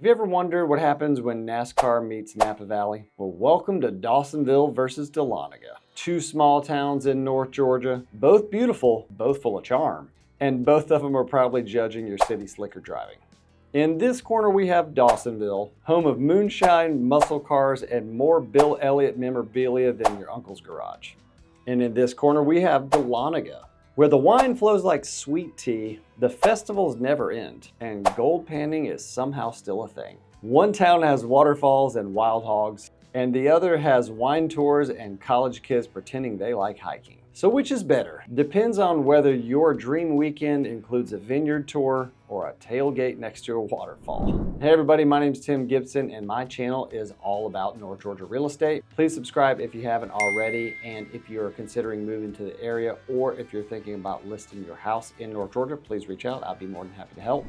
Have you ever wondered what happens when NASCAR meets Napa Valley? Well, welcome to Dawsonville versus Dahlonega. Two small towns in North Georgia, both beautiful, both full of charm, and both of them are probably judging your city slicker driving. In this corner we have Dawsonville, home of moonshine, muscle cars, and more Bill Elliott memorabilia than your uncle's garage. And in this corner we have Dahlonega, where the wine flows like sweet tea, the festivals never end, and gold panning is somehow still a thing. One town has waterfalls and wild hogs, and the other has wine tours and college kids pretending they like hiking. So which is better? Depends on whether your dream weekend includes a vineyard tour or a tailgate next to a waterfall. Hey everybody, my name is Tim Gibson and my channel is all about North Georgia real estate. Please subscribe if you haven't already, and if you're considering moving to the area or if you're thinking about listing your house in North Georgia, please reach out. I'll be more than happy to help.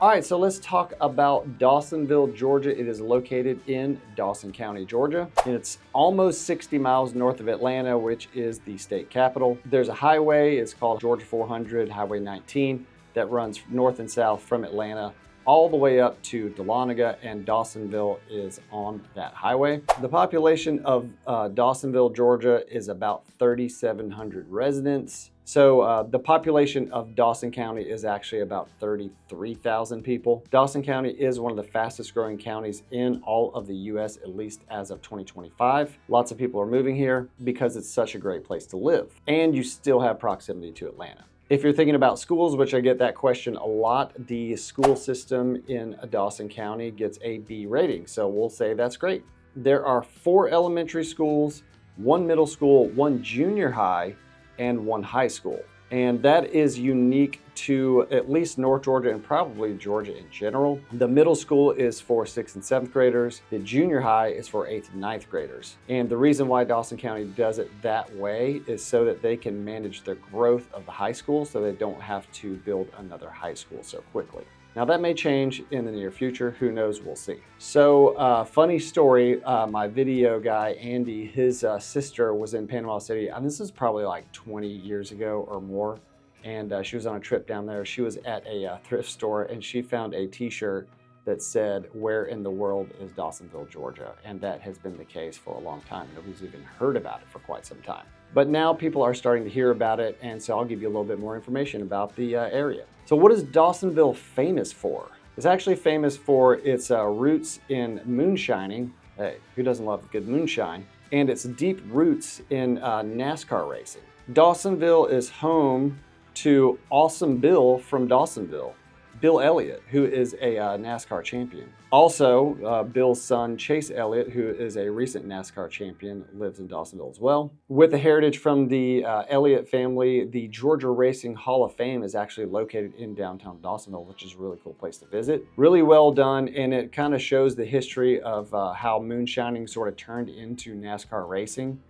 All right, so let's talk about Dawsonville, Georgia. It is located in Dawson County, Georgia, and it's almost 60 miles north of Atlanta, which is the state capital. There's a highway, it's called Georgia 400, Highway 19, that runs north and south from Atlanta all the way up to Dahlonega, and Dawsonville is on that highway. The population of Dawsonville, Georgia is about 3,700 residents. So the population of Dawson County is actually about 33,000 people. Dawson County is one of the fastest growing counties in all of the US, at least as of 2025. Lots of people are moving here because it's such a great place to live, and you still have proximity to Atlanta. If you're thinking about schools, which I get that question a lot, the school system in Dawson County gets a B rating. So we'll say that's great. There are 4 elementary schools, 1 middle school, 1 junior high, and 1 high school. And that is unique to at least North Georgia and probably Georgia in general. The middle school is for 6th and 7th graders. The junior high is for 8th and 9th graders. And the reason why Dawson County does it that way is so that they can manage the growth of the high school, so they don't have to build another high school so quickly. Now that may change in the near future, who knows, we'll see. So funny story, my video guy, Andy, his sister was in Panama City, and this is probably like 20 years ago or more, and she was on a trip down there. She was at a thrift store and she found a t-shirt that said, "Where in the world is Dawsonville, Georgia?" And that has been the case for a long time. Nobody's even heard about it for quite some time. But now people are starting to hear about it, and so I'll give you a little bit more information about the area. So what is Dawsonville famous for? It's actually famous for its roots in moonshining. Hey, who doesn't love good moonshine? And its deep roots in NASCAR racing. Dawsonville is home to Awesome Bill from Dawsonville, Bill Elliott, who is a NASCAR champion. Also, Bill's son, Chase Elliott, who is a recent NASCAR champion, lives in Dawsonville as well. With the heritage from the Elliott family, the Georgia Racing Hall of Fame is actually located in downtown Dawsonville, which is a really cool place to visit. Really well done, and it kind of shows the history of how moonshining sort of turned into NASCAR racing.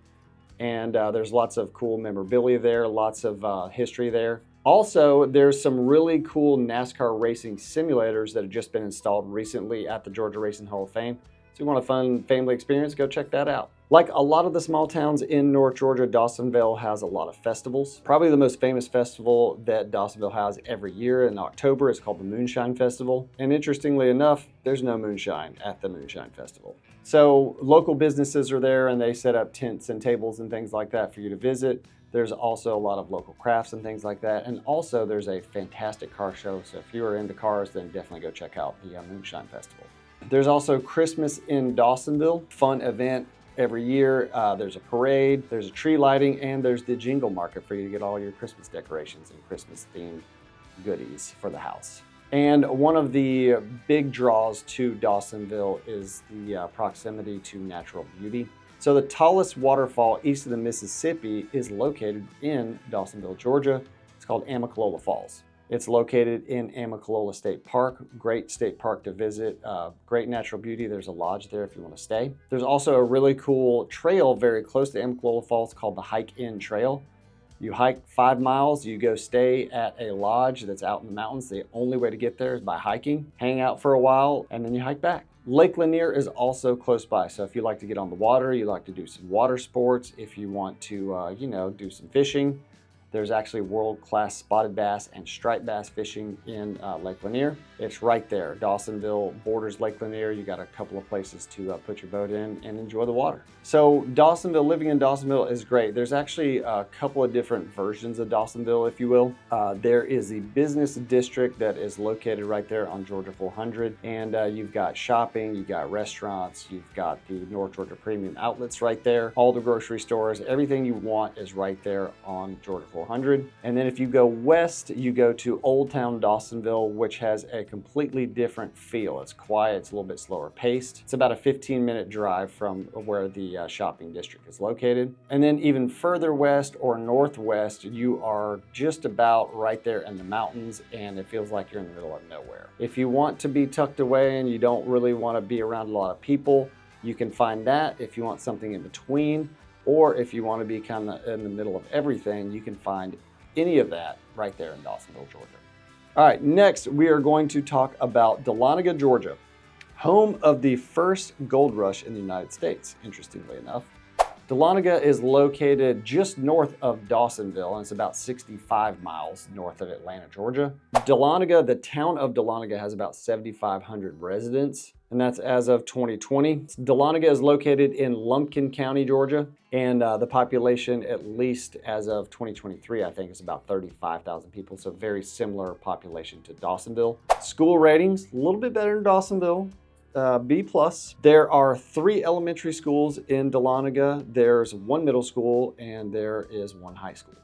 And there's lots of cool memorabilia there, lots of history there. Also, there's some really cool NASCAR racing simulators that have just been installed recently at the Georgia Racing Hall of Fame. So if you want a fun family experience, go check that out. Like a lot of the small towns in North Georgia, Dawsonville has a lot of festivals. Probably the most famous festival that Dawsonville has every year in October is called the Moonshine Festival. And interestingly enough, there's no moonshine at the Moonshine Festival. So local businesses are there and they set up tents and tables and things like that for you to visit. There's also a lot of local crafts and things like that. And also there's a fantastic car show. So if you are into cars, then definitely go check out the Moonshine Festival. There's also Christmas in Dawsonville, fun event every year. There's a parade, there's a tree lighting, and there's the jingle market for you to get all your Christmas decorations and Christmas themed goodies for the house. And one of the big draws to Dawsonville is the proximity to natural beauty. So the tallest waterfall east of the Mississippi is located in Dawsonville, Georgia. It's called Amicalola Falls. It's located in Amicalola State Park, great state park to visit, great natural beauty. There's a lodge there if you want to stay. There's also a really cool trail very close to Amicalola Falls called the Hike In Trail. You hike 5 miles, you go stay at a lodge that's out in the mountains. The only way to get there is by hiking, hang out for a while, and then you hike back. Lake Lanier is also close by. So if you like to get on the water, you like to do some water sports, if you want to, do some fishing, There's actually world-class spotted bass and striped bass fishing in Lake Lanier. It's right there. Dawsonville borders Lake Lanier. You got a couple of places to put your boat in and enjoy the water. So Dawsonville, living in Dawsonville is great. There's actually a couple of different versions of Dawsonville, if you will. There is the business district that is located right there on Georgia 400. And you've got shopping, you've got restaurants, you've got the North Georgia Premium Outlets right there. All the grocery stores, everything you want is right there on Georgia 400. And then if you go west, you go to Old Town Dawsonville, which has a completely different feel. It's quiet, it's a little bit slower paced. It's about a 15-minute drive from where the shopping district is located. And then even further west or northwest, you are just about right there in the mountains, and it feels like you're in the middle of nowhere. If you want to be tucked away and you don't really want to be around a lot of people, you can find that. If you want something in between, or if you want to be kind of in the middle of everything, you can find any of that right there in Dawsonville, Georgia. All right, next we are going to talk about Dahlonega, Georgia, home of the first gold rush in the United States, interestingly enough. Dahlonega is located just north of Dawsonville, and it's about 65 miles north of Atlanta, Georgia. Dahlonega, the town of Dahlonega, has about 7,500 residents, and that's as of 2020. Dahlonega is located in Lumpkin County, Georgia, and the population, at least as of 2023, I think is about 35,000 people, so very similar population to Dawsonville. School ratings, a little bit better than Dawsonville. B+. There are 3 elementary schools in Dahlonega. There's 1 middle school and there is 1 high school.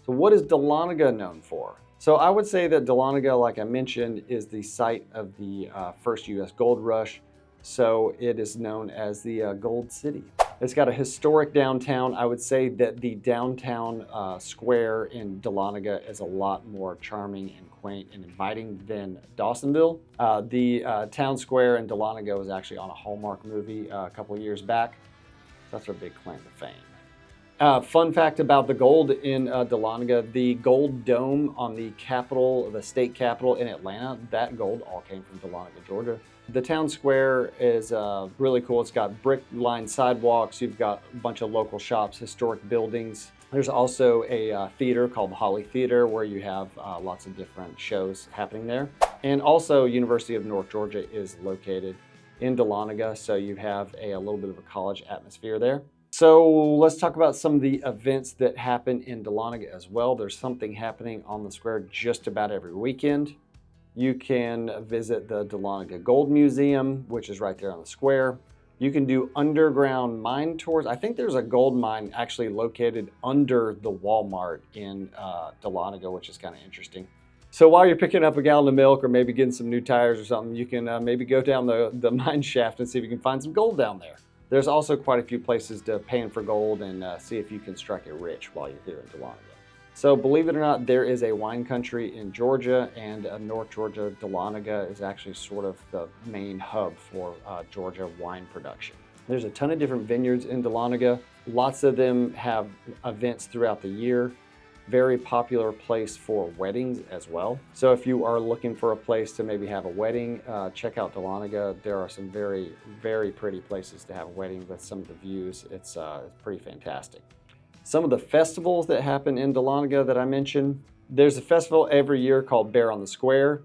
So what is Dahlonega known for? So I would say that Dahlonega, like I mentioned, is the site of the first U.S. gold rush. So it is known as the Gold City. It's got a historic downtown. I would say that the downtown square in Dahlonega is a lot more charming and quaint and inviting than Dawsonville. The town square in Dahlonega was actually on a Hallmark movie a couple of years back. So that's our big claim to fame. Fun fact about the gold in Dahlonega, the gold dome on the Capitol, the state capitol in Atlanta, that gold all came from Dahlonega, Georgia. The town square is really cool. It's got brick-lined sidewalks. You've got a bunch of local shops, historic buildings. There's also a theater called the Holly Theater where you have lots of different shows happening there. And also University of North Georgia is located in Dahlonega, so you have a little bit of a college atmosphere there. So let's talk about some of the events that happen in Dahlonega as well. There's something happening on the square just about every weekend. You can visit the Dahlonega Gold Museum, which is right there on the square. You can do underground mine tours. I think there's a gold mine actually located under the Walmart in Dahlonega, which is kind of interesting. So while you're picking up a gallon of milk or maybe getting some new tires or something, you can maybe go down the mine shaft and see if you can find some gold down there. There's also quite a few places to pan for gold and see if you can strike it rich while you're here in Dahlonega. So believe it or not, there is a wine country in Georgia, and North Georgia, Dahlonega is actually sort of the main hub for Georgia wine production. There's a ton of different vineyards in Dahlonega. Lots of them have events throughout the year. Very popular place for weddings as well. So if you are looking for a place to maybe have a wedding, check out Dahlonega. There are some very, very pretty places to have a wedding with some of the views. It's pretty fantastic. Some of the festivals that happen in Dahlonega that I mentioned, there's a festival every year called Bear on the Square,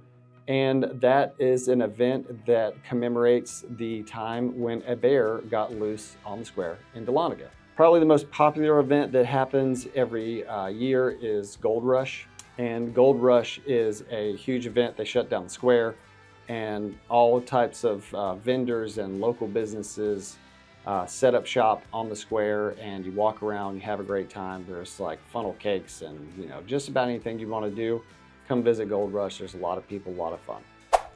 and that is an event that commemorates the time when a bear got loose on the square in Dahlonega. Probably the most popular event that happens every year is Gold Rush, and Gold Rush is a huge event. They shut down the square, and all types of vendors and local businesses set up shop on the square, and you walk around, you have a great time. There's like funnel cakes and just about anything you want to do. Come visit Gold Rush. There's a lot of people, a lot of fun.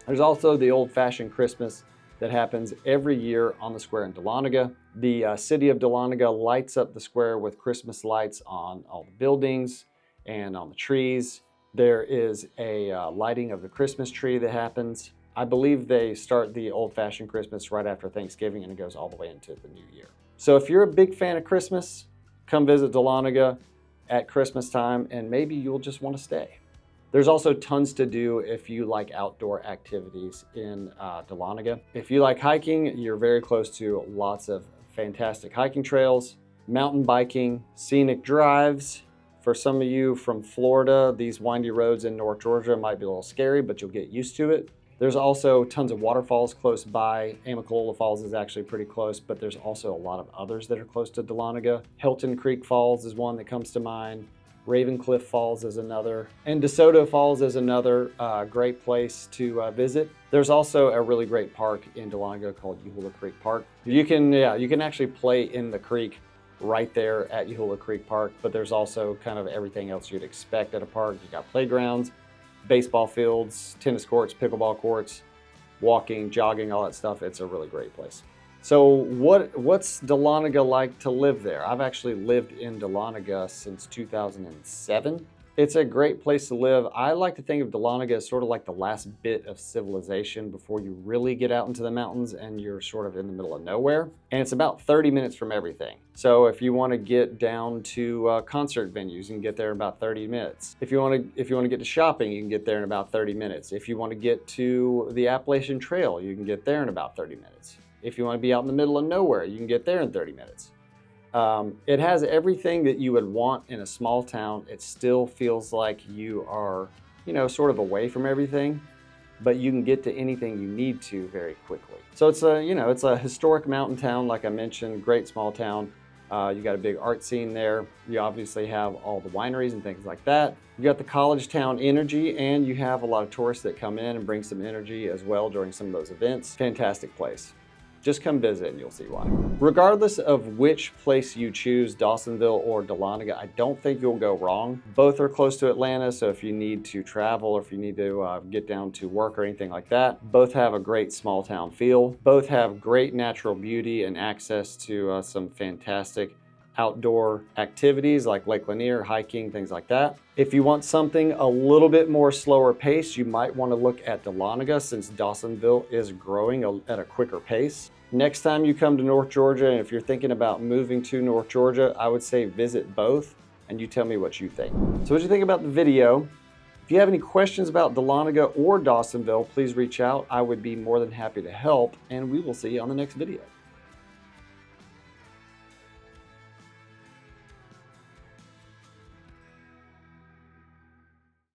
There's also the old-fashioned Christmas that happens every year on the square in Dahlonega. The city of Dahlonega lights up the square with Christmas lights on all the buildings and on the trees. There is a lighting of the Christmas tree that happens. I believe they start the old-fashioned Christmas right after Thanksgiving, and it goes all the way into the new year. So if you're a big fan of Christmas, come visit Dahlonega at Christmas time, and maybe you'll just want to stay. There's also tons to do if you like outdoor activities in Dahlonega. If you like hiking, you're very close to lots of fantastic hiking trails, mountain biking, scenic drives, For some of you from Florida, these windy roads in North Georgia might be a little scary, but you'll get used to it. There's also tons of waterfalls close by. Amicalola Falls is actually pretty close, but there's also a lot of others that are close to Dahlonega. Hilton Creek Falls is one that comes to mind. Ravencliff Falls is another. And DeSoto Falls is another great place to visit. There's also a really great park in Dahlonega called Uhula Creek Park. You can actually play in the creek right there at Uhula Creek Park, but there's also kind of everything else you'd expect at a park. You got playgrounds, baseball fields, tennis courts, pickleball courts, walking, jogging, all that stuff. It's a really great place. So what's Dahlonega like to live there? I've actually lived in Dahlonega since 2007. It's a great place to live. I like to think of Dahlonega as sort of like the last bit of civilization before you really get out into the mountains and you're sort of in the middle of nowhere. And it's about 30 minutes from everything. So if you want to get down to concert venues, you can get there in about 30 minutes. If you want to get to shopping, you can get there in about 30 minutes. If you want to get to the Appalachian Trail, you can get there in about 30 minutes. If you want to be out in the middle of nowhere, you can get there in 30 minutes. It has everything that you would want in a small town. It still feels like you are, sort of away from everything, but you can get to anything you need to very quickly. So it's a historic mountain town, like I mentioned, great small town. You got a big art scene there. You obviously have all the wineries and things like that. You got the college town energy, and you have a lot of tourists that come in and bring some energy as well during some of those events. Fantastic place. Just come visit and you'll see why. Regardless of which place you choose, Dawsonville or Dahlonega, I don't think you'll go wrong. Both are close to Atlanta, so if you need to travel or if you need to get down to work or anything like that, both have a great small town feel. Both have great natural beauty and access to some fantastic outdoor activities like Lake Lanier, hiking, things like that. If you want something a little bit more slower pace, you might want to look at Dahlonega since Dawsonville is growing at a quicker pace. Next time you come to North Georgia, and if you're thinking about moving to North Georgia, I would say visit both and you tell me what you think. So what do you think about the video? If you have any questions about Dahlonega or Dawsonville, please reach out. I would be more than happy to help, and we will see you on the next video.